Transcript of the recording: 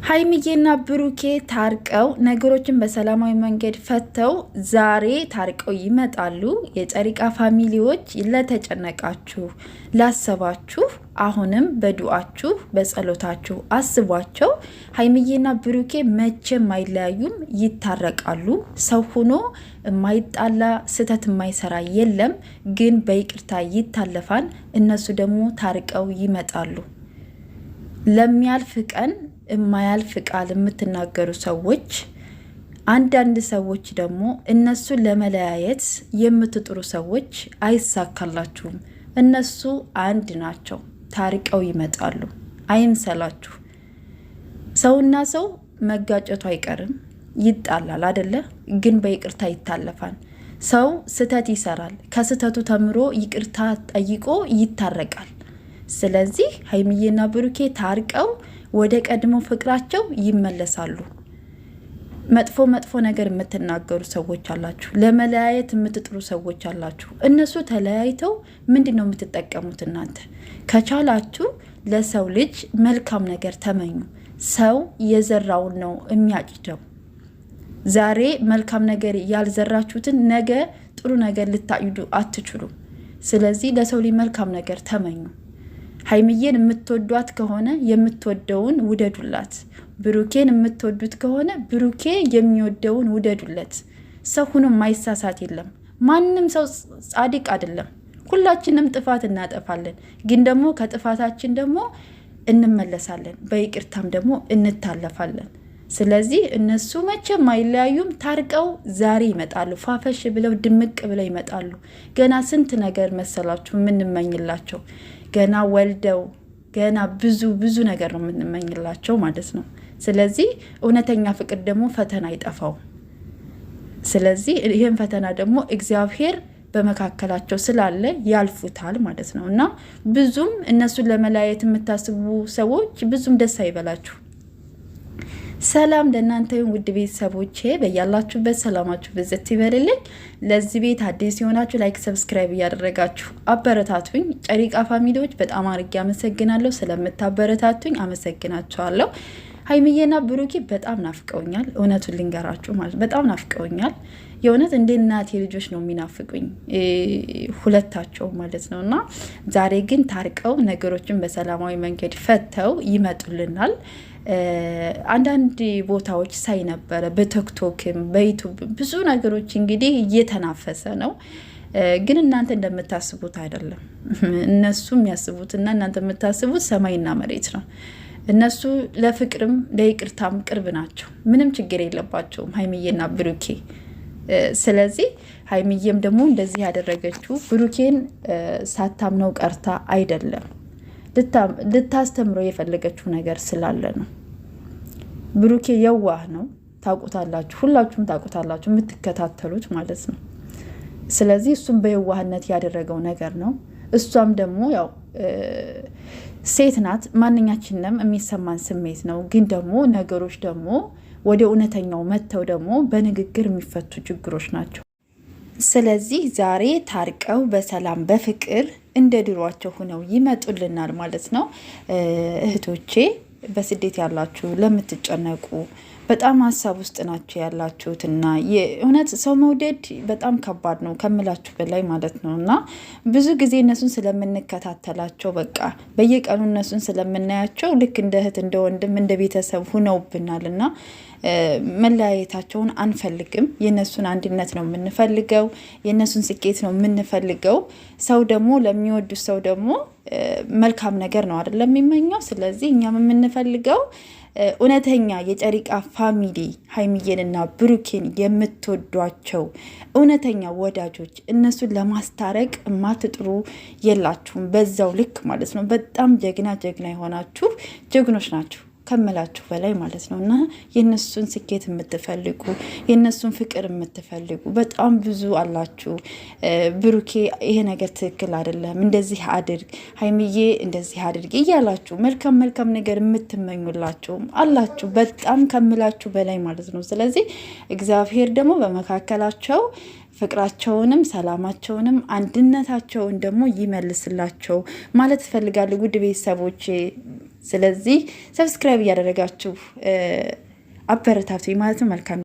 ሀይሚዬና ብሩኬ ታርቀው ነገሮችን በሰላማዊ መንገድ ፈተው ዛሬ ታርቀው ይመጣሉ። የጨሪቃ ፋሚሊዎች ለተጨነቃችሁ፣ ላሰባችሁ አሁንም በዱአችሁ በጸሎታችሁ አስቧቸው። ሀይሚዬና ብሩኬ መቼም አይለያዩም፣ ይታረቃሉ። ሰው ሆኖ የማይጣላ ስህተት የማይሰራ የለም፣ ግን በይቅርታ ይታለፋል። እነሱ ደግሞ ታርቀው ይመጣሉ። ለሚያልፍ ቀን የማያልፍ ቃል የምትናገሩ ሰዎች፣ አንዳንድ ሰዎች ደግሞ እነሱን ለመለያየት የምትጥሩ ሰዎች አይሳካላችሁም። እነሱ አንድ ናቸው፣ ታርቀው ይመጣሉ። አይምሰላችሁ። ሰውና ሰው መጋጨቱ አይቀርም፣ ይጣላል አደለ? ግን በይቅርታ ይታለፋል። ሰው ስህተት ይሰራል፣ ከስህተቱ ተምሮ ይቅርታ ጠይቆ ይታረቃል። ስለዚህ ሀይሚዬና ብሩኬ ታርቀው ወደ ቀድሞ ፍቅራቸው ይመለሳሉ። መጥፎ ነገር የምትናገሩ ሰዎች አላችሁ፣ ለመለያየት የምትጥሩ ሰዎች አላችሁ። እነሱ ተለያይተው ምንድን ነው የምትጠቀሙት? እናንተ ከቻላችሁ ለሰው ልጅ መልካም ነገር ተመኙ። ሰው የዘራውን ነው የሚያጭደው። ዛሬ መልካም ነገር ያልዘራችሁትን ነገ ጥሩ ነገር ልታጭዱ አትችሉም። ስለዚህ ለሰው ልጅ መልካም ነገር ተመኙ። ሀይሚዬን የምትወዷት ከሆነ የምትወደውን ውደዱላት። ብሩኬን የምትወዱት ከሆነ ብሩኬ የሚወደውን ውደዱለት። ሰው ሁኖ ማይሳሳት የለም። ማንም ሰው ጻድቅ አይደለም። ሁላችንም ጥፋት እናጠፋለን፣ ግን ደግሞ ከጥፋታችን ደግሞ እንመለሳለን፣ በይቅርታም ደግሞ እንታለፋለን። ስለዚህ እነሱ መቼም አይለያዩም። ታርቀው ዛሬ ይመጣሉ። ፋፈሽ ብለው ድምቅ ብለው ይመጣሉ። ገና ስንት ነገር መሰላችሁ የምንመኝላቸው። ገና ወልደው ገና ብዙ ነገር ነው የምንመኝላቸው ማለት ነው። ስለዚህ እውነተኛ ፍቅር ደግሞ ፈተና አይጠፋው። ስለዚህ ይህን ፈተና ደግሞ እግዚአብሔር በመካከላቸው ስላለ ያልፉታል ማለት ነው። እና ብዙም እነሱን ለመለያየት የምታስቡ ሰዎች ብዙም ደስ አይበላችሁ። ሰላም ለእናንተ ውድ ቤተሰቦቼ፣ በያላችሁበት ሰላማችሁ ብዝት ይበልልኝ። ለዚህ ቤት አዲስ የሆናችሁ ላይክ፣ ሰብስክራይብ እያደረጋችሁ አበረታቱኝ። ጨሪቃ ፋሚሊዎች በጣም አድርጌ አመሰግናለሁ። ስለምታበረታቱኝ አመሰግናችኋለሁ። ሀይሚዬና ብሩኬ በጣም ናፍቀውኛል። እውነቱን ልንገራችሁ ማለት በጣም ናፍቀውኛል። የእውነት እንደ እናቴ ልጆች ነው የሚናፍቁኝ ሁለታቸው ማለት ነው። እና ዛሬ ግን ታርቀው ነገሮችን በሰላማዊ መንገድ ፈተው ይመጡልናል። አንዳንድ ቦታዎች ሳይ ነበረ፣ በቲክቶክም በዩቱብ ብዙ ነገሮች እንግዲህ እየተናፈሰ ነው። ግን እናንተ እንደምታስቡት አይደለም። እነሱ የሚያስቡትና እናንተ የምታስቡት ሰማይና መሬት ነው። እነሱ ለፍቅርም ለይቅርታም ቅርብ ናቸው። ምንም ችግር የለባቸውም ሀይሚዬና ብሩኬ። ስለዚህ ሀይሚዬም ደግሞ እንደዚህ ያደረገችው ብሩኬን ሳታምነው ቀርታ አይደለም፣ ልታስተምረው የፈለገችው ነገር ስላለ ነው። ብሩኬ የዋህ ነው፣ ታውቁታላችሁ፣ ሁላችሁም ታውቁታላችሁ፣ የምትከታተሉት ማለት ነው። ስለዚህ እሱም በየዋህነት ያደረገው ነገር ነው። እሷም ደግሞ ያው ሴት ናት፣ ማንኛችንም የሚሰማን ስሜት ነው። ግን ደግሞ ነገሮች ደግሞ ወደ እውነተኛው መጥተው ደግሞ በንግግር የሚፈቱ ችግሮች ናቸው። ስለዚህ ዛሬ ታርቀው በሰላም በፍቅር እንደ ድሯቸው ሆነው ይመጡልናል ማለት ነው። እህቶቼ በስደት ያላችሁ ለምትጨነቁ በጣም ሀሳብ ውስጥ ናቸው ያላችሁት እና የእውነት ሰው መውደድ በጣም ከባድ ነው ከምላችሁ በላይ ማለት ነው። እና ብዙ ጊዜ እነሱን ስለምንከታተላቸው በቃ በየቀኑ እነሱን ስለምናያቸው ልክ እንደ እህት እንደ ወንድም እንደ ቤተሰብ ሁነውብናል እና መለያየታቸውን አንፈልግም። የነሱን አንድነት ነው የምንፈልገው፣ የነሱን ስኬት ነው የምንፈልገው። ሰው ደግሞ ለሚወዱት ሰው ደግሞ መልካም ነገር ነው አይደለም የሚመኘው። ስለዚህ እኛም የምንፈልገው እውነተኛ የጨሪቃ ፋሚሊ ሀይሚዬንና ብሩኬን የምትወዷቸው እውነተኛ ወዳጆች፣ እነሱን ለማስታረቅ ማትጥሩ የላችሁም። በዛው ልክ ማለት ነው። በጣም ጀግና የሆናችሁ ጀግኖች ናችሁ ከምላችሁ በላይ ማለት ነው። እና የነሱን ስኬት የምትፈልጉ የነሱን ፍቅር የምትፈልጉ በጣም ብዙ አላችሁ። ብሩኬ ይሄ ነገር ትክክል አይደለም፣ እንደዚህ አድርግ፣ ሀይሚዬ እንደዚህ አድርግ እያላችሁ መልካም ነገር የምትመኙላችሁ አላችሁ፣ በጣም ከምላችሁ በላይ ማለት ነው። ስለዚህ እግዚአብሔር ደግሞ በመካከላቸው ፍቅራቸውንም ሰላማቸውንም አንድነታቸውን ደግሞ ይመልስላቸው ማለት እፈልጋለሁ። ውድ ቤተሰቦቼ ስለዚህ ሰብስክራይብ እያደረጋችሁ አበረታቱኝ ማለት ነው። መልካም